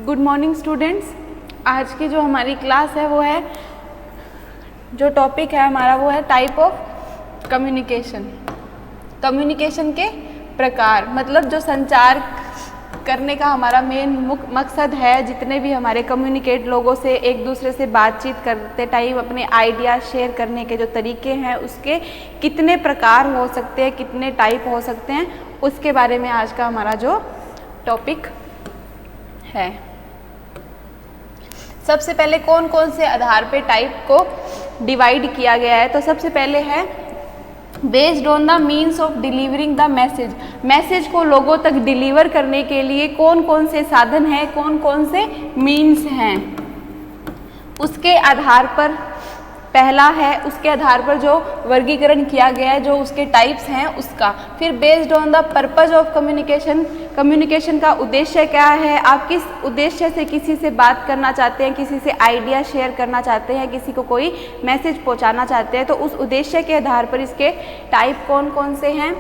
Good morning students. आज की जो हमारी क्लास है वो है, जो टॉपिक है हमारा वो है टाइप ऑफ कम्युनिकेशन। कम्युनिकेशन के प्रकार, मतलब जो संचार करने का हमारा मेन मकसद है, जितने भी हमारे कम्युनिकेट लोगों से एक दूसरे से बातचीत करते टाइम अपने आइडिया शेयर करने के जो तरीके हैं उसके कितने प्रकार हो सकते हैं, कितने टाइप हो सकते हैं, उसके बारे में आज का हमारा जो टॉपिक है। सबसे पहले कौन कौन से आधार पे टाइप को डिवाइड किया गया है, तो सबसे पहले है based on the means of delivering the message. Message को लोगों तक डिलीवर करने के लिए कौन कौन से साधन हैं, कौन कौन से मीन्स हैं, उसके आधार पर पहला है, उसके आधार पर जो वर्गीकरण किया गया है, जो उसके टाइप्स हैं उसका। फिर based on the purpose of communication, communication का उद्देश्य क्या है, आप किस उद्देश्य से किसी से बात करना चाहते हैं, किसी से आइडिया शेयर करना चाहते हैं, किसी को कोई मैसेज पहुंचाना चाहते हैं, तो उस उद्देश्य के आधार पर इसके टाइप कौन कौन से हैं।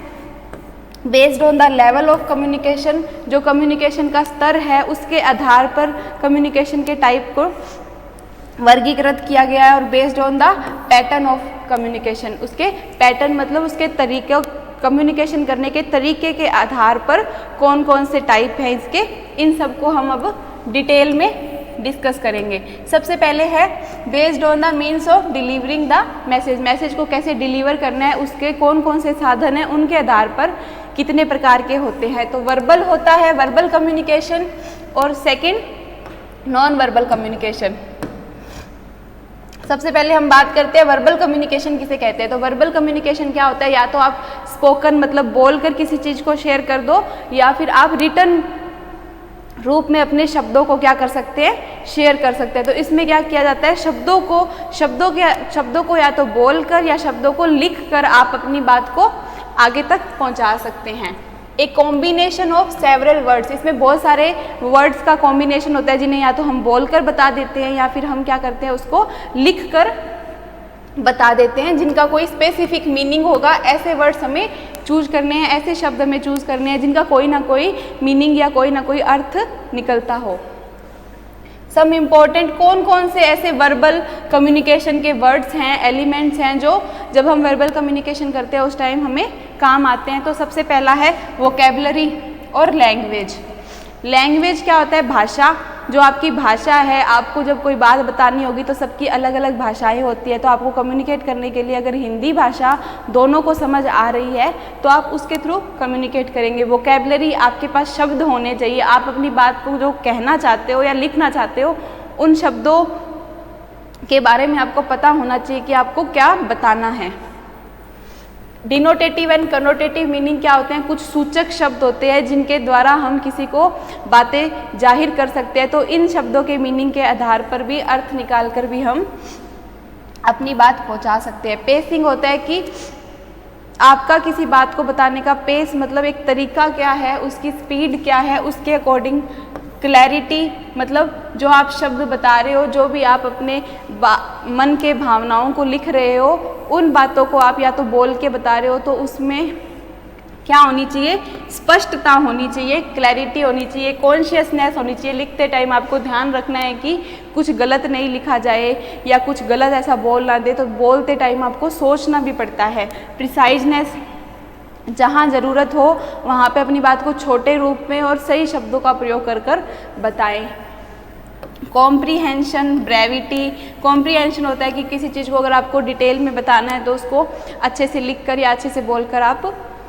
Based on the level of communication, जो कम्युनिकेशन का स्तर है उसके आधार पर कम्युनिकेशन के टाइप को वर्गीकृत किया गया है। और based on the pattern of communication, उसके पैटर्न मतलब उसके तरीके, कम्युनिकेशन करने के तरीके के आधार पर कौन कौन से टाइप हैं इसके, इन सब को हम अब डिटेल में डिस्कस करेंगे। सबसे पहले है based on the means of delivering the message. Message को कैसे डिलीवर करना है, उसके कौन कौन से साधन हैं, उनके आधार पर कितने प्रकार के होते हैं। तो वर्बल होता है वर्बल कम्युनिकेशन, और सेकेंड नॉन वर्बल कम्युनिकेशन। सबसे पहले हम बात करते हैं वर्बल कम्युनिकेशन किसे कहते हैं। तो वर्बल कम्युनिकेशन क्या होता है, या तो आप स्पोकन मतलब बोलकर किसी चीज़ को शेयर कर दो, या फिर आप रिटन रूप में अपने शब्दों को क्या कर सकते हैं, शेयर कर सकते हैं। तो इसमें क्या किया जाता है, शब्दों को या तो बोलकर या शब्दों को लिखकर आप अपनी बात को आगे तक पहुंचा सकते हैं। एक कॉम्बिनेशन ऑफ सेवरल वर्ड्स, इसमें बहुत सारे वर्ड्स का कॉम्बिनेशन होता है जिन्हें या तो हम बोलकर बता देते हैं या फिर हम क्या करते हैं उसको लिखकर बता देते हैं, जिनका कोई स्पेसिफिक मीनिंग होगा। ऐसे वर्ड्स हमें चूज करने हैं, ऐसे शब्द हमें चूज करने हैं जिनका कोई ना कोई मीनिंग या कोई ना कोई अर्थ निकलता हो। सम इम्पॉर्टेंट कौन कौन से ऐसे वर्बल कम्युनिकेशन के वर्ड्स हैं, एलिमेंट्स हैं, जो जब हम वर्बल कम्युनिकेशन करते हैं उस टाइम हमें काम आते हैं। तो सबसे पहला है वोकैबुलरी और लैंग्वेज। लैंग्वेज क्या होता है, भाषा। जो आपकी भाषा है, आपको जब कोई बात बतानी होगी तो सबकी अलग अलग भाषाएं होती है, तो आपको कम्युनिकेट करने के लिए अगर हिंदी भाषा दोनों को समझ आ रही है तो आप उसके थ्रू कम्युनिकेट करेंगे। वोकैबुलरी, आपके पास शब्द होने चाहिए, आप अपनी बात को जो कहना चाहते हो या लिखना चाहते हो उन शब्दों के बारे में आपको पता होना चाहिए कि आपको क्या बताना है। डिनोटेटिव एंड कनोटेटिव मीनिंग क्या होते हैं, कुछ सूचक शब्द होते हैं जिनके द्वारा हम किसी को बातें जाहिर कर सकते हैं। तो इन शब्दों के मीनिंग के आधार पर भी अर्थ निकाल कर भी हम अपनी बात पहुंचा सकते हैं। पेसिंग होता है कि आपका किसी बात को बताने का पेस मतलब एक तरीका क्या है, उसकी स्पीड क्या है, उसके अकॉर्डिंग क्लैरिटी मतलब जो आप शब्द बता रहे हो, जो भी आप अपने मन के भावनाओं को लिख रहे हो, उन बातों को आप या तो बोल के बता रहे हो तो उसमें क्या होनी चाहिए, स्पष्टता होनी चाहिए, क्लैरिटी होनी चाहिए, कॉन्शियसनेस होनी चाहिए। लिखते टाइम आपको ध्यान रखना है कि कुछ गलत नहीं लिखा जाए या कुछ गलत ऐसा बोल ना दे, तो बोलते टाइम आपको सोचना भी पड़ता है। प्रिसाइजनेस, जहाँ ज़रूरत हो वहाँ पे अपनी बात को छोटे रूप में और सही शब्दों का प्रयोग कर कर बताएं। Comprehension, brevity. कॉम्प्रीहेंशन होता है कि किसी चीज़ को अगर आपको डिटेल में बताना है तो उसको अच्छे से लिखकर या अच्छे से बोलकर आप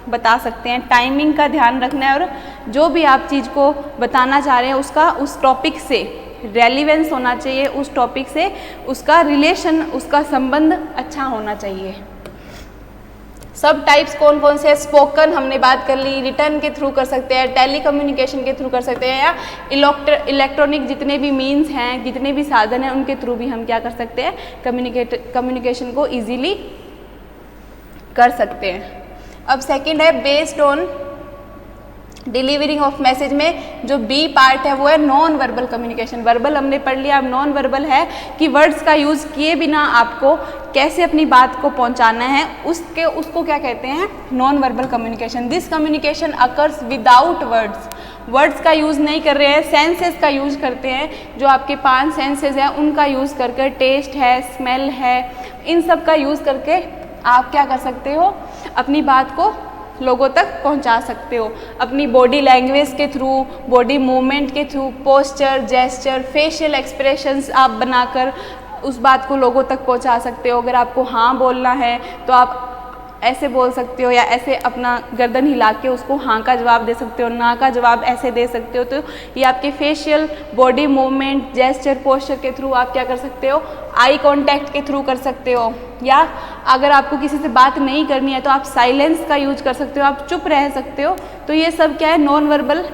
बता सकते हैं। टाइमिंग का ध्यान रखना है, और जो भी आप चीज़ को बताना चाह रहे हैं उसका उस टॉपिक से रेलिवेंस होना चाहिए, उस टॉपिक से उसका रिलेशन, उसका संबंध अच्छा होना चाहिए। सब टाइप्स कौन कौन से, स्पोकन हमने बात कर ली, रिटर्न के थ्रू कर सकते हैं, टेली कम्युनिकेशन के थ्रू कर सकते हैं, या इलेक्ट्रॉनिक जितने भी मीन्स हैं, जितने भी साधन हैं उनके थ्रू भी हम क्या कर सकते हैं, कम्युनिकेशन को इजीली कर सकते हैं। अब सेकंड है based on delivering of message में जो बी पार्ट है वो है नॉन वर्बल कम्युनिकेशन। वर्बल हमने पढ़ लिया, अब नॉन वर्बल है कि वर्ड्स का यूज़ किए बिना आपको कैसे अपनी बात को पहुंचाना है, उसको क्या कहते हैं, non verbal communication. This communication occurs without words. Words का यूज़ नहीं कर रहे हैं, सेंसेस का यूज़ करते हैं। जो आपके 5 सेंसेस हैं उनका यूज़ करके, टेस्ट है, स्मेल है, इन सब का यूज़ करके आप क्या कर सकते हो, अपनी बात को लोगों तक पहुंचा सकते हो। अपनी बॉडी लैंग्वेज के थ्रू, बॉडी मूवमेंट के through, posture, gesture, facial expressions आप बनाकर उस बात को लोगों तक पहुंचा सकते हो। अगर आपको हाँ बोलना है तो आप ऐसे बोल सकते हो, या ऐसे अपना गर्दन हिला के उसको हाँ का जवाब दे सकते हो, ना का जवाब ऐसे दे सकते हो। तो ये आपके facial, body movement, gesture, posture के थ्रू आप क्या कर सकते हो, आई कांटेक्ट के थ्रू कर सकते हो। या अगर आपको किसी से बात नहीं करनी है तो आप साइलेंस का यूज कर सकते हो, आप चुप रह सकते हो। तो ये सब क्या है, नॉन वर्बल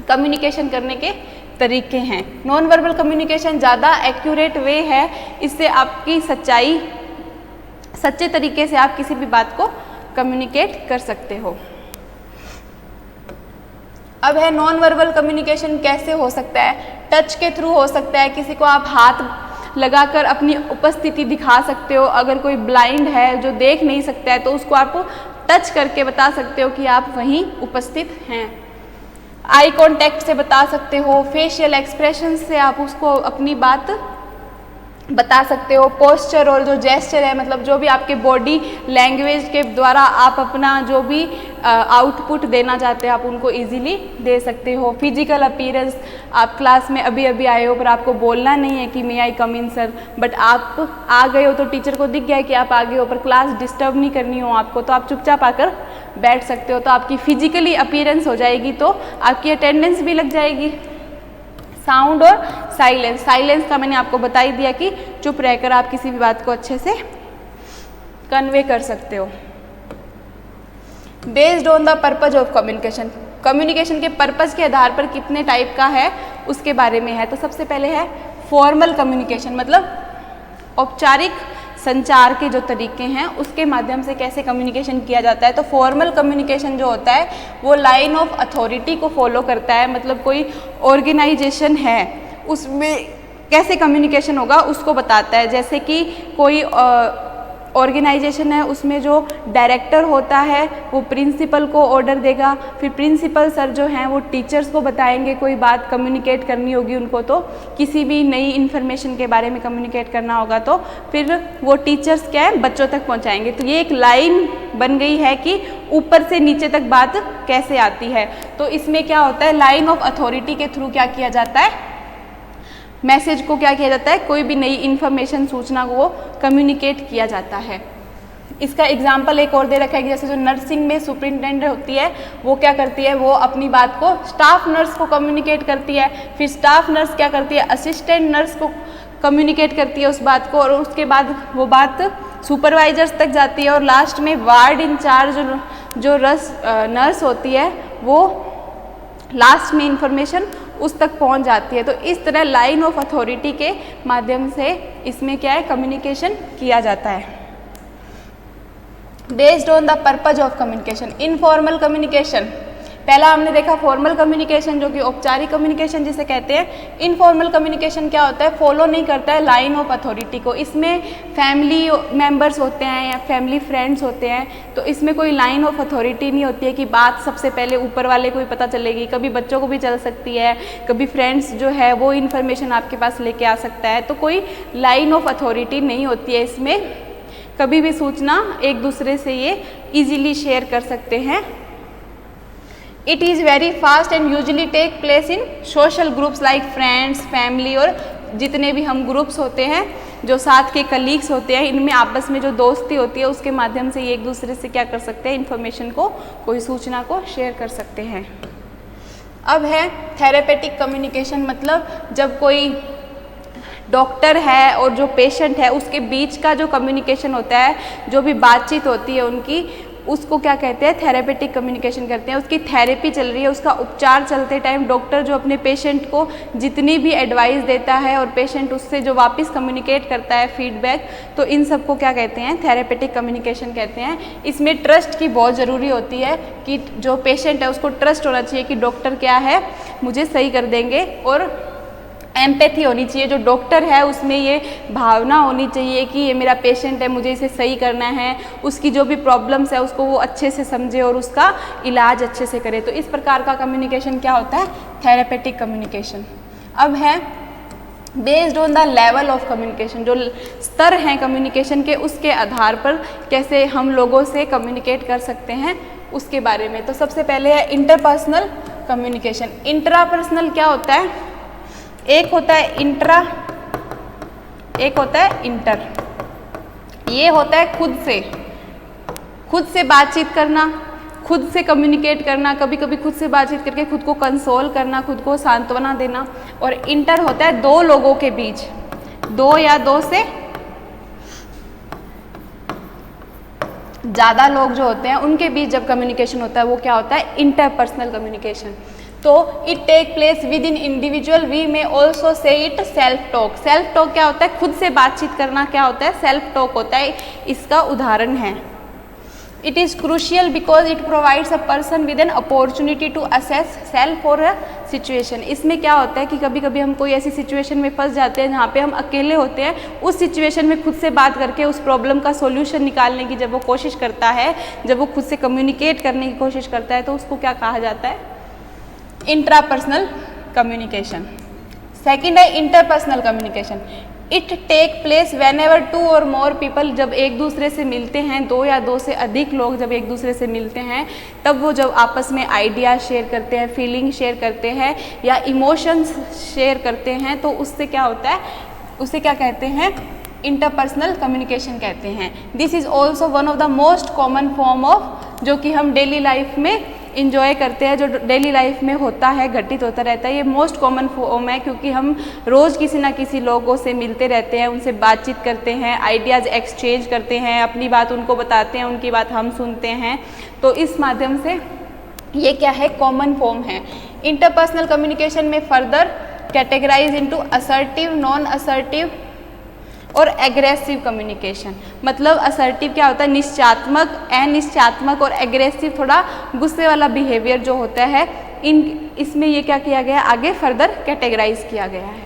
कम्युनिकेशन करने के तरीके हैं। नॉन वर्बल कम्युनिकेशन ज़्यादा एक्यूरेट वे है, इससे आपकी सच्चे तरीके से आप किसी भी बात को कम्युनिकेट कर सकते हो। अब है नॉन वर्बल कम्युनिकेशन कैसे हो सकता है, टच के थ्रू हो सकता है। किसी को आप हाथ लगाकर अपनी उपस्थिति दिखा सकते हो। अगर कोई ब्लाइंड है जो देख नहीं सकता है तो उसको आप टच करके बता सकते हो कि आप वहीं उपस्थित हैं। आई कांटेक्ट से बता सकते हो, फेशियल एक्सप्रेशन से आप उसको अपनी बात बता सकते हो। पोस्चर और जो जेस्चर है, मतलब जो भी आपके बॉडी लैंग्वेज के द्वारा आप अपना जो भी आउटपुट देना चाहते हैं आप उनको इजीली दे सकते हो। फिजिकल अपीयरेंस, आप क्लास में अभी अभी आए हो पर आपको बोलना नहीं है कि मे आई कम इन सर, बट आप आ गए हो तो टीचर को दिख गया है कि आप आ गए हो, पर क्लास डिस्टर्ब नहीं करनी हो आपको, तो आप चुपचाप आकर बैठ सकते हो। तो आपकी फिजिकली अपीयरेंस हो जाएगी, तो आपकी अटेंडेंस भी लग जाएगी। साउंड और साइलेंस, साइलेंस का मैंने आपको बता ही दिया कि चुप रहकर आप किसी भी बात को अच्छे से कन्वे कर सकते हो। Based on the purpose of communication, communication के पर्पज के आधार पर कितने टाइप का है उसके बारे में है। तो सबसे पहले है फॉर्मल कम्युनिकेशन, मतलब औपचारिक संचार के जो तरीके हैं उसके माध्यम से कैसे कम्युनिकेशन किया जाता है। तो फॉर्मल कम्युनिकेशन जो होता है वो लाइन ऑफ अथॉरिटी को फॉलो करता है, मतलब कोई ऑर्गेनाइजेशन है उसमें कैसे कम्युनिकेशन होगा उसको बताता है। जैसे कि कोई ऑर्गेनाइजेशन है, उसमें जो डायरेक्टर होता है वो प्रिंसिपल को ऑर्डर देगा, फिर प्रिंसिपल सर जो हैं वो टीचर्स को बताएंगे, कोई बात कम्युनिकेट करनी होगी उनको, तो किसी भी नई इन्फॉर्मेशन के बारे में कम्युनिकेट करना होगा तो फिर वो टीचर्स क्या है बच्चों तक पहुंचाएंगे। तो ये एक लाइन बन गई है कि ऊपर से नीचे तक बात कैसे आती है। तो इसमें क्या होता है, लाइन ऑफ अथॉरिटी के थ्रू क्या किया जाता है, मैसेज को क्या किया जाता है, कोई भी नई इन्फॉर्मेशन, सूचना को कम्युनिकेट किया जाता है। इसका एग्जाम्पल एक और दे रखा है कि जैसे जो नर्सिंग में सुपरिटेंडेंट होती है वो क्या करती है, वो अपनी बात को स्टाफ नर्स को कम्युनिकेट करती है, फिर स्टाफ नर्स क्या करती है, असिस्टेंट नर्स को कम्युनिकेट करती है उस बात को, और उसके बाद वो बात सुपरवाइजर्स तक जाती है, और लास्ट में वार्ड इंचार्ज जो नर्स होती है वो लास्ट में इंफॉर्मेशन उस तक पहुंच जाती है। तो इस तरह लाइन ऑफ अथॉरिटी के माध्यम से इसमें क्या है, कम्युनिकेशन किया जाता है। Based on the purpose of communication, informal communication, पहला हमने देखा फॉर्मल कम्युनिकेशन जो कि औपचारिक कम्युनिकेशन जिसे कहते हैं। इनफॉर्मल कम्युनिकेशन क्या होता है, फॉलो नहीं करता है लाइन ऑफ अथॉरिटी को। इसमें फैमिली मेंबर्स होते हैं या फैमिली फ्रेंड्स होते हैं, तो इसमें कोई लाइन ऑफ अथॉरिटी नहीं होती है कि बात सबसे पहले ऊपर वाले को ही पता चलेगी। कभी बच्चों को भी चल सकती है, कभी फ्रेंड्स जो है वो इन्फॉर्मेशन आपके पास लेके आ सकता है। तो कोई लाइन ऑफ अथॉरिटी नहीं होती है इसमें, कभी भी सूचना एक दूसरे से ये ईजिली शेयर कर सकते हैं। It is very fast and usually take place in social groups like friends, family, और जितने भी हम ग्रुप्स होते हैं जो साथ के कलीग्स होते हैं, इनमें आपस में जो दोस्ती होती है उसके माध्यम से ये एक दूसरे से क्या कर सकते हैं, इन्फॉर्मेशन को, कोई सूचना को शेयर कर सकते हैं। अब है थेरेपेटिक कम्युनिकेशन, मतलब जब कोई डॉक्टर है और जो पेशेंट है उसके बीच का जो कम्युनिकेशन होता है, जो भी बातचीत होती है उनकी, उसको क्या कहते हैं, थेरेपेटिक कम्युनिकेशन करते हैं। उसकी थेरेपी चल रही है, उसका उपचार चलते टाइम डॉक्टर जो अपने पेशेंट को जितनी भी एडवाइस देता है और पेशेंट उससे जो वापस कम्युनिकेट करता है फीडबैक, तो इन सब को क्या कहते हैं, थेरेपेटिक कम्युनिकेशन कहते हैं। इसमें ट्रस्ट की बहुत ज़रूरी होती है कि जो पेशेंट है उसको ट्रस्ट होना चाहिए कि डॉक्टर क्या है मुझे सही कर देंगे, और एम्पैथी होनी चाहिए। जो डॉक्टर है उसमें ये भावना होनी चाहिए कि ये मेरा पेशेंट है, मुझे इसे सही करना है, उसकी जो भी प्रॉब्लम्स है उसको वो अच्छे से समझे और उसका इलाज अच्छे से करे। तो इस प्रकार का कम्युनिकेशन क्या होता है, थेरेपेटिक कम्युनिकेशन। अब है based on the level of communication, जो स्तर हैं कम्युनिकेशन के उसके आधार पर कैसे हम लोगों से कम्युनिकेट कर सकते हैं उसके बारे में। तो सबसे पहले है इंटरपर्सनल कम्युनिकेशन। इंट्रापर्सनल क्या होता है, एक होता है इंट्रा, एक होता है इंटर। ये होता है खुद से बातचीत करना, खुद से कम्युनिकेट करना, कभी कभी खुद से बातचीत करके खुद को कंसोल करना, खुद को सांत्वना देना। और इंटर होता है दो लोगों के बीच, दो या दो से ज़्यादा लोग जो होते हैं उनके बीच जब कम्युनिकेशन होता है वो क्या होता है, इंटरपर्सनल कम्युनिकेशन। तो it take place within individual, we may also say it self talk. Self talk क्या होता है, खुद से बातचीत करना क्या होता है, सेल्फ टॉक होता है। इसका उदाहरण है it is crucial because it provides a person with an opportunity to assess self और अ सिचुएशन। इसमें क्या होता है कि कभी कभी हम कोई ऐसी सिचुएशन में फंस जाते हैं जहाँ पे हम अकेले होते हैं, उस सिचुएशन में खुद से बात करके उस प्रॉब्लम का सॉल्यूशन निकालने की जब वो कोशिश करता है, जब वो खुद से कम्युनिकेट करने की कोशिश करता है, तो उसको क्या कहा जाता है, इंट्रापर्सनल कम्युनिकेशन। सेकेंड है interpersonal communication. It take place whenever two और मोर पीपल, जब एक दूसरे से मिलते हैं, दो या दो से अधिक लोग जब एक दूसरे से मिलते हैं, तब वो जब आपस में आइडिया शेयर करते हैं, फीलिंग शेयर करते हैं या इमोशंस शेयर करते हैं, तो उससे क्या होता है, उसे क्या कहते हैं, इंटरपर्सनल कम्युनिकेशन कहते हैं। This is also one of the most common form of, जो कि हम डेली लाइफ में इंजॉय करते हैं, जो डेली लाइफ में होता है, घटित होता रहता है। ये मोस्ट कॉमन फॉर्म है क्योंकि हम रोज़ किसी ना किसी लोगों से मिलते रहते हैं, उनसे बातचीत करते हैं, आइडियाज़ एक्सचेंज करते हैं, अपनी बात उनको बताते हैं, उनकी बात हम सुनते हैं। तो इस माध्यम से ये क्या है, कॉमन फॉर्म है। इंटरपर्सनल कम्युनिकेशन में further categorise into assertive, non assertive और एग्रेसिव कम्युनिकेशन। मतलब असर्टिव क्या होता है, निश्चयात्मक, अनिश्चयात्मक, और एग्रेसिव थोड़ा गुस्से वाला बिहेवियर जो होता है। इसमें ये क्या किया गया, आगे फर्दर कैटेगराइज किया गया है।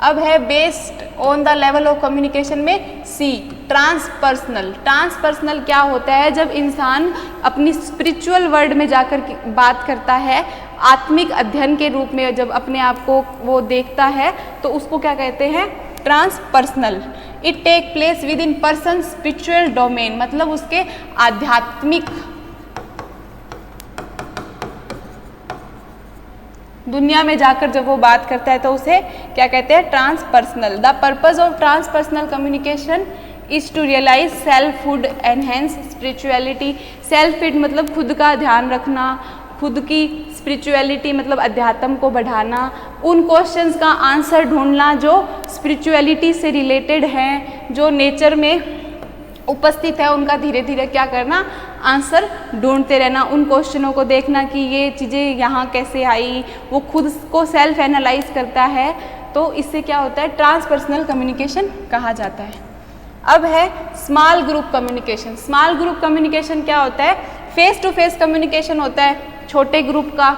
अब है based on the level of communication में सी, ट्रांसपर्सनल। ट्रांसपर्सनल क्या होता है, जब इंसान अपनी स्पिरिचुअल वर्ल्ड में जाकर बात करता है, आत्मिक अध्ययन के रूप में जब अपने आप को वो देखता है, तो उसको क्या कहते हैं, transpersonal. It take place within person spiritual domain, मतलब उसके आध्यात्मिक दुनिया में जाकर जब वो बात करता है तो उसे क्या कहते हैं, transpersonal. The purpose of transpersonal communication is to realise selfhood, enhance spirituality. Selfhood मतलब खुद का ध्यान रखना, खुद की स्पिरिचुअलिटी मतलब अध्यात्म को बढ़ाना, उन क्वेश्चंस का आंसर ढूंढना जो स्पिरिचुअलिटी से रिलेटेड हैं, जो नेचर में उपस्थित है, उनका धीरे धीरे क्या करना, आंसर ढूंढते रहना, उन क्वेश्चनों को देखना कि ये चीज़ें यहाँ कैसे आई, वो खुद को सेल्फ एनालाइज करता है। तो इससे क्या होता है, ट्रांसपर्सनल कम्युनिकेशन कहा जाता है। अब है small group communication. Small group communication क्या होता है, फेस टू फेस कम्युनिकेशन होता है छोटे ग्रुप का।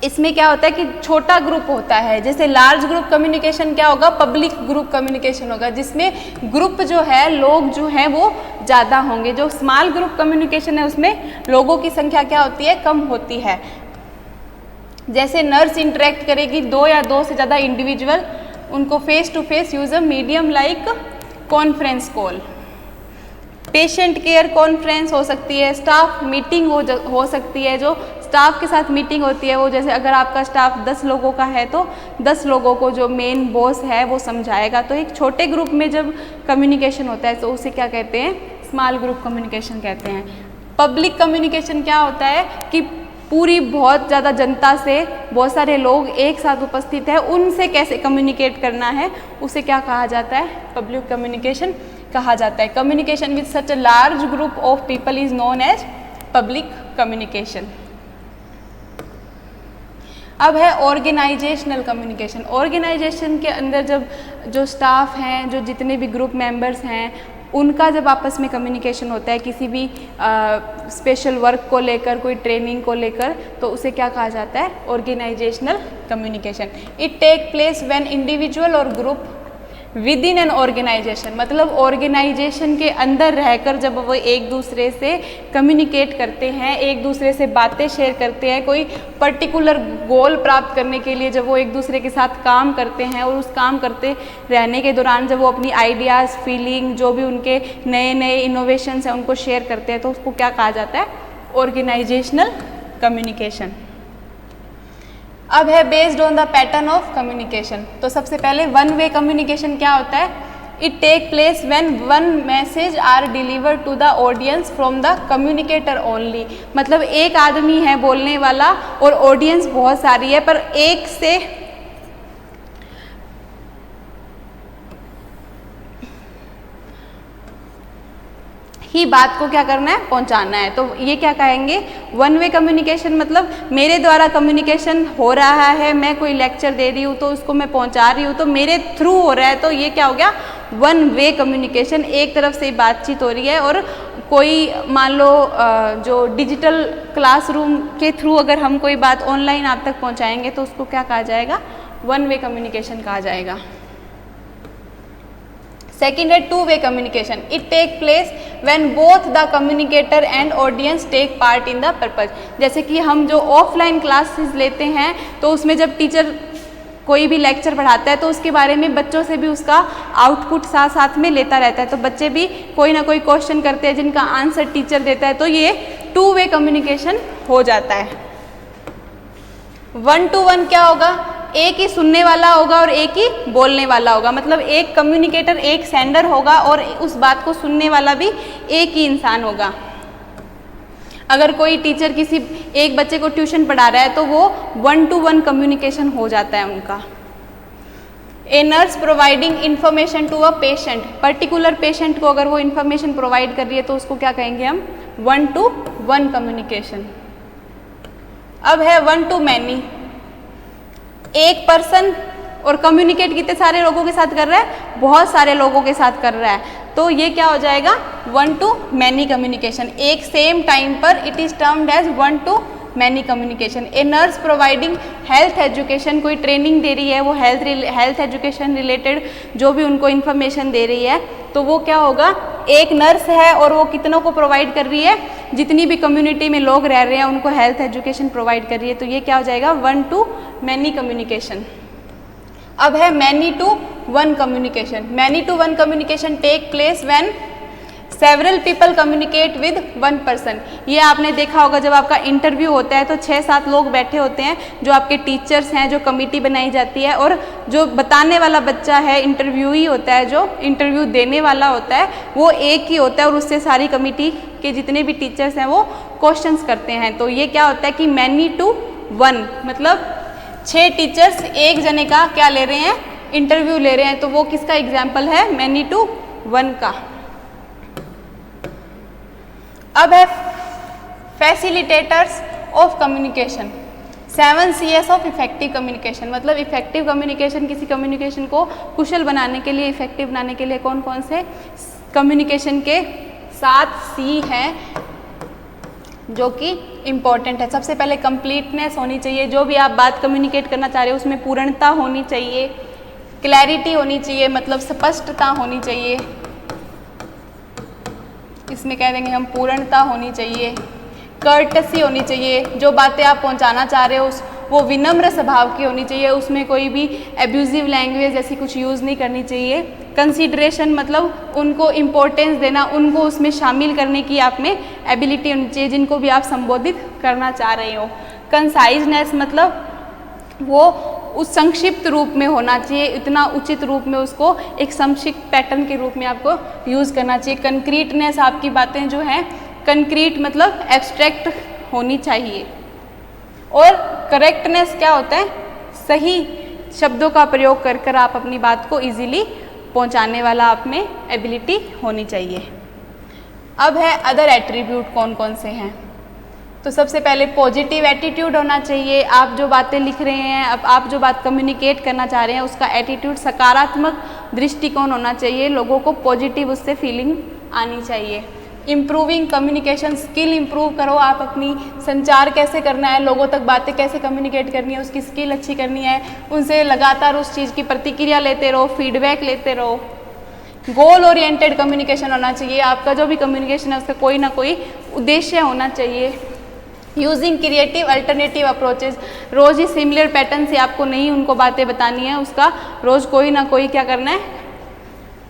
इसमें क्या होता है कि छोटा ग्रुप होता है, जैसे लार्ज ग्रुप कम्युनिकेशन क्या होगा, पब्लिक ग्रुप कम्युनिकेशन होगा, जिसमें ग्रुप जो है, लोग जो हैं वो ज़्यादा होंगे। जो स्मॉल ग्रुप कम्युनिकेशन है उसमें लोगों की संख्या क्या होती है, कम होती है। जैसे नर्स इंटरेक्ट करेगी दो या दो से ज़्यादा इंडिविजुअल, उनको face to face use a medium like conference call. Patient care conference हो सकती है, स्टाफ मीटिंग हो सकती है, जो स्टाफ के साथ मीटिंग होती है, वो जैसे अगर आपका स्टाफ 10 लोगों का है तो 10 लोगों को जो मेन बॉस है वो समझाएगा। तो एक छोटे ग्रुप में जब कम्युनिकेशन होता है तो उसे क्या कहते हैं, स्मॉल ग्रुप कम्युनिकेशन कहते हैं। पब्लिक कम्युनिकेशन क्या होता है कि पूरी बहुत ज़्यादा जनता से, बहुत सारे लोग एक साथ उपस्थित है, उनसे कैसे कम्युनिकेट करना है, उसे क्या कहा जाता है, पब्लिक कम्युनिकेशन कहा जाता है। Communication with such a large group of people is known as public communication. अब है ऑर्गेनाइजेशनल कम्युनिकेशन। ऑर्गेनाइजेशन के अंदर जब जो स्टाफ हैं, जो जितने भी ग्रुप मेंबर्स हैं, उनका जब आपस में कम्युनिकेशन होता है किसी भी स्पेशल वर्क को लेकर, कोई ट्रेनिंग को लेकर, तो उसे क्या कहा जाता है? Organisational communication. It take place when individual और group within an organisation, मतलब ऑर्गेनाइजेशन के अंदर रहकर जब वो एक दूसरे से कम्युनिकेट करते हैं, एक दूसरे से बातें शेयर करते हैं, कोई पर्टिकुलर गोल प्राप्त करने के लिए जब वो एक दूसरे के साथ काम करते हैं, और उस काम करते रहने के दौरान जब वो अपनी आइडियाज़, फीलिंग, जो भी उनके नए नए इनोवेशंस हैं उनको शेयर करते हैं, तो उसको क्या कहा जाता है? Organisational communication. अब है based on the pattern of communication. तो सबसे पहले वन वे कम्युनिकेशन क्या होता है? It take place when one message are delivered to the audience from the communicator only, मतलब एक आदमी है बोलने वाला और ऑडियंस बहुत सारी है, पर एक से ही बात को क्या करना है? पहुंचाना है। तो ये क्या कहेंगे? वन वे कम्युनिकेशन, मतलब मेरे द्वारा कम्युनिकेशन हो रहा है, मैं कोई लेक्चर दे रही हूँ तो उसको मैं पहुंचा रही हूँ, तो मेरे थ्रू हो रहा है, तो ये क्या हो गया? One way communication. एक तरफ से बातचीत हो रही है, और कोई मान लो जो डिजिटल क्लासरूम के थ्रू अगर हम कोई बात ऑनलाइन आप तक पहुँचाएंगे तो उसको क्या कहा जाएगा? वन वे कम्युनिकेशन कहा जाएगा। सेकेंड है two way communication. It take place when both the communicator and audience take part in the purpose. जैसे कि हम जो ऑफलाइन क्लासेस लेते हैं तो उसमें जब टीचर कोई भी लेक्चर पढ़ाता है तो उसके बारे में बच्चों से भी उसका आउटपुट साथ साथ में लेता रहता है, तो बच्चे भी कोई ना कोई क्वेश्चन करते हैं जिनका आंसर टीचर देता है, तो ये टू वे कम्युनिकेशन हो जाता है। वन टू वन क्या होगा? एक ही सुनने वाला होगा और एक ही बोलने वाला होगा, मतलब एक कम्युनिकेटर, एक सेंडर होगा और उस बात को सुनने वाला भी एक ही इंसान होगा। अगर कोई टीचर किसी एक बच्चे को ट्यूशन पढ़ा रहा है तो वो वन टू वन कम्युनिकेशन हो जाता है उनका। A nurse providing information to a patient, particular patient को अगर वो इन्फॉर्मेशन प्रोवाइड कर रही है तो उसको क्या कहेंगे हम? One two one communication. अब है वन टू मैनी। एक पर्सन और कम्युनिकेट कितने सारे लोगों के साथ कर रहा है? बहुत सारे लोगों के साथ कर रहा है, तो ये क्या हो जाएगा? One to many communication. एक सेम टाइम पर it is termed as one to many communication. A nurse providing health education, कोई ट्रेनिंग दे रही है, वो हेल्थ एजुकेशन रिलेटेड जो भी उनको इन्फॉर्मेशन दे रही है, तो वो क्या होगा? एक नर्स है और वो कितनों को प्रोवाइड कर रही है? जितनी भी कम्युनिटी में लोग रह रहे हैं उनको हेल्थ एजुकेशन प्रोवाइड कर रही है, तो ये क्या हो जाएगा? One to many communication. अब है many to one communication. Many to one communication take place when several people communicate with one person. ये आपने देखा होगा जब आपका इंटरव्यू होता है तो 6-7 लोग बैठे होते हैं, जो आपके टीचर्स हैं, जो कमेटी बनाई जाती है, और जो बताने वाला बच्चा है, इंटरव्यूई होता है, जो इंटरव्यू देने वाला होता है, वो एक ही होता है, और उससे सारी कमेटी के जितने भी टीचर्स हैं वो क्वेश्चंस करते हैं। तो ये क्या होता है कि मैनी टू वन, मतलब 6 टीचर्स एक जने का क्या ले रहे हैं? इंटरव्यू ले रहे हैं, तो वो किसका एग्जाम्पल है? मैनी टू वन का। अब है facilitators of communication. 7 Cs of effective communication, मतलब इफेक्टिव कम्युनिकेशन, किसी कम्युनिकेशन को कुशल बनाने के लिए, इफेक्टिव बनाने के लिए कौन कौन से कम्युनिकेशन के 7 C हैं जो कि इम्पॉर्टेंट है। सबसे पहले कंप्लीटनेस होनी चाहिए, जो भी आप बात कम्युनिकेट करना चाह रहे हो उसमें पूर्णता होनी चाहिए। क्लैरिटी होनी चाहिए, मतलब स्पष्टता होनी चाहिए, इसमें कह देंगे हम पूर्णता होनी चाहिए। कर्टसी होनी चाहिए, जो बातें आप पहुंचाना चाह रहे हो वो विनम्र स्वभाव की होनी चाहिए, उसमें कोई भी एब्यूजिव लैंग्वेज ऐसी कुछ यूज़ नहीं करनी चाहिए। कंसीडरेशन, मतलब उनको इम्पोर्टेंस देना, उनको उसमें शामिल करने की आप में एबिलिटी होनी चाहिए जिनको भी आप संबोधित करना चाह रहे हो। कंसाइजनेस, मतलब वो उस संक्षिप्त रूप में होना चाहिए, इतना उचित रूप में उसको एक संक्षिप्त पैटर्न के रूप में आपको यूज़ करना चाहिए। कंक्रीटनेस, आपकी बातें जो हैं कंक्रीट मतलब एब्स्ट्रैक्ट होनी चाहिए। और करेक्टनेस क्या होता है? सही शब्दों का प्रयोग कर कर आप अपनी बात को इजीली पहुंचाने वाला आप में एबिलिटी होनी चाहिए। अब है अदर एट्रीब्यूट कौन कौन से हैं। तो सबसे पहले पॉजिटिव एटीट्यूड होना चाहिए। आप जो बातें लिख रहे हैं, अब आप जो बात कम्युनिकेट करना चाह रहे हैं, उसका एटीट्यूड सकारात्मक दृष्टिकोण होना चाहिए। लोगों को पॉजिटिव उससे फीलिंग आनी चाहिए। इम्प्रूविंग कम्युनिकेशन स्किल इम्प्रूव करो। आप अपनी संचार कैसे करना है, लोगों तक बातें कैसे कम्युनिकेट करनी है, उसकी स्किल अच्छी करनी है। उनसे लगातार उस चीज़ की प्रतिक्रिया लेते रहो, फीडबैक लेते रहो। गोल ओरिएंटेड कम्युनिकेशन होना चाहिए। आपका जो भी कम्युनिकेशन है उसका कोई ना कोई उद्देश्य होना चाहिए। Using creative alternative approaches. रोज़ ही सिमिलर पैटर्न से आपको नहीं उनको बातें बतानी है, उसका रोज़ कोई ना कोई क्या करना है,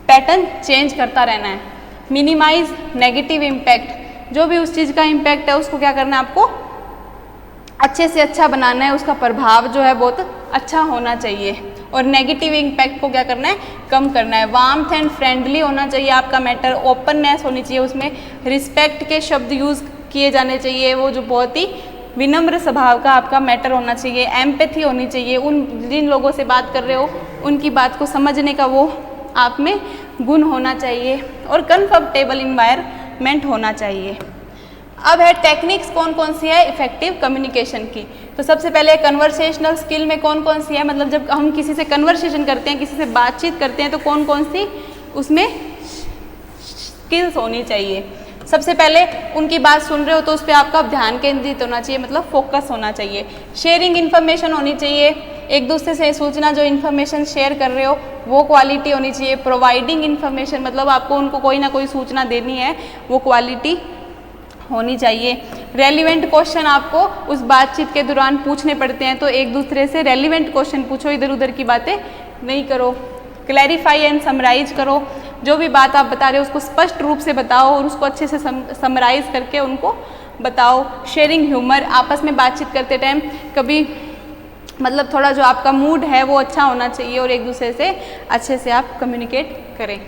पैटर्न चेंज करता रहना है। Minimise negative impact. जो भी उस चीज़ का इम्पैक्ट है उसको क्या करना है, आपको अच्छे से अच्छा बनाना है। उसका प्रभाव जो है बहुत अच्छा होना चाहिए। और नेगेटिव इम्पैक्ट को क्या करना है, कम करना है। वार्मथ एंड फ्रेंडली होना चाहिए आपका मैटर। ओपननेस होनी चाहिए, उसमें रिस्पेक्ट के शब्द यूज़ किए जाने चाहिए। वो जो बहुत ही विनम्र स्वभाव का आपका मैटर होना चाहिए। एम्पैथी होनी चाहिए। उन जिन लोगों से बात कर रहे हो उनकी बात को समझने का वो आप में गुण होना चाहिए। और कंफर्टेबल इन्वायरमेंट होना चाहिए। अब है टेक्निक्स कौन कौन सी है इफेक्टिव कम्युनिकेशन की। तो सबसे पहले कन्वर्सेशनल स्किल में कौन कौन सी है, मतलब जब हम किसी से कन्वर्सेशन करते हैं, किसी से बातचीत करते हैं, तो कौन कौन सी उसमें स्किल्स होनी चाहिए। सबसे पहले उनकी बात सुन रहे हो तो उस पर आपका ध्यान केंद्रित होना चाहिए, मतलब फोकस होना चाहिए। शेयरिंग इन्फॉर्मेशन होनी चाहिए। एक दूसरे से सूचना जो इन्फॉर्मेशन शेयर कर रहे हो वो क्वालिटी होनी चाहिए। प्रोवाइडिंग इन्फॉर्मेशन, मतलब आपको उनको कोई ना कोई सूचना देनी है, वो क्वालिटी होनी चाहिए। रेलिवेंट क्वेश्चन आपको उस बातचीत के दौरान पूछने पड़ते हैं, तो एक दूसरे से रेलिवेंट क्वेश्चन पूछो, इधर उधर की बातें नहीं करो। क्लैरिफाई एंड समराइज करो। जो भी बात आप बता रहे हो उसको स्पष्ट रूप से बताओ और उसको अच्छे से समराइज करके उनको बताओ। Sharing humour. आपस में बातचीत करते टाइम कभी मतलब थोड़ा जो आपका मूड है वो अच्छा होना चाहिए और एक दूसरे से अच्छे से आप कम्युनिकेट करें।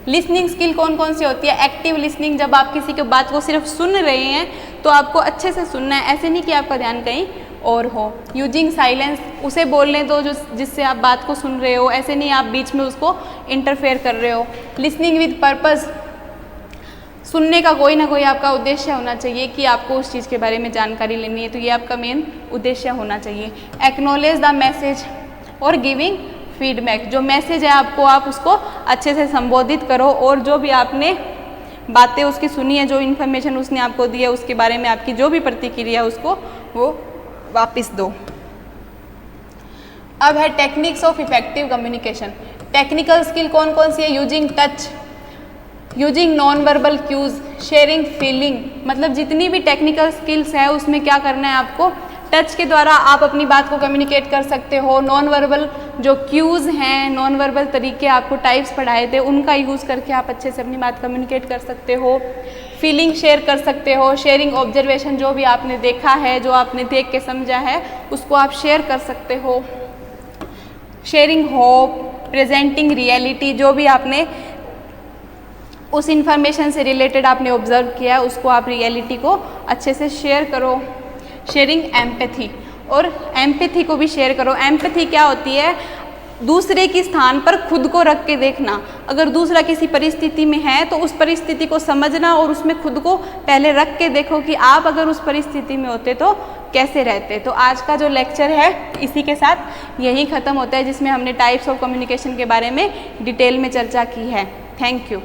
लिसनिंग स्किल कौन कौन सी होती है। एक्टिव लिसनिंग, जब आप किसी की बात को सिर्फ सुन रहे हैं तो आपको अच्छे से सुनना है, ऐसे नहीं कि आपका ध्यान कहीं और हो। यूजिंग साइलेंस, उसे बोलने दो जो जिससे आप बात को सुन रहे हो, ऐसे नहीं आप बीच में उसको इंटरफेयर कर रहे हो। लिसनिंग विद पर्पस, सुनने का कोई ना कोई आपका उद्देश्य होना चाहिए कि आपको उस चीज़ के बारे में जानकारी लेनी है, तो ये आपका मेन उद्देश्य होना चाहिए। एक्नॉलेज द मैसेज और गिविंग फीडबैक। जो मैसेज है आपको, आप उसको अच्छे से संबोधित करो और जो भी आपने बातें उसकी सुनी है, जो इन्फॉर्मेशन उसने आपको दी है, उसके बारे में आपकी जो भी प्रतिक्रिया है उसको वो वापस दो। अब है techniques of effective communication. Technical skill कौन कौन सी है। Using touch, using non verbal cues, sharing feeling. मतलब जितनी भी टेक्निकल स्किल्स है उसमें क्या करना है आपको, टच के द्वारा आप अपनी बात को कम्युनिकेट कर सकते हो। नॉन वर्बल जो क्यूज़ हैं, नॉन वर्बल तरीके आपको टाइप्स पढ़ाए थे, उनका यूज़ करके आप अच्छे से अपनी बात कम्युनिकेट कर सकते हो। फीलिंग शेयर कर सकते हो। शेयरिंग ऑब्जर्वेशन, जो भी आपने देखा है, जो आपने देख के समझा है, उसको आप शेयर कर सकते हो। शेयरिंग होप, प्रेजेंटिंग रियलिटी, जो भी आपने उस इंफॉर्मेशन से रिलेटेड आपने ऑब्जर्व किया है उसको आप रियलिटी को अच्छे से शेयर करो। शेयरिंग एम्पैथी, और एम्पैथी को भी शेयर करो। एम्पैथी क्या होती है, दूसरे की स्थान पर खुद को रख के देखना। अगर दूसरा किसी परिस्थिति में है तो उस परिस्थिति को समझना और उसमें खुद को पहले रख के देखो कि आप अगर उस परिस्थिति में होते तो कैसे रहते। तो आज का जो लेक्चर है इसी के साथ यही ख़त्म होता है, जिसमें हमने टाइप्स ऑफ कम्युनिकेशन के बारे में डिटेल में चर्चा की है। Thank you.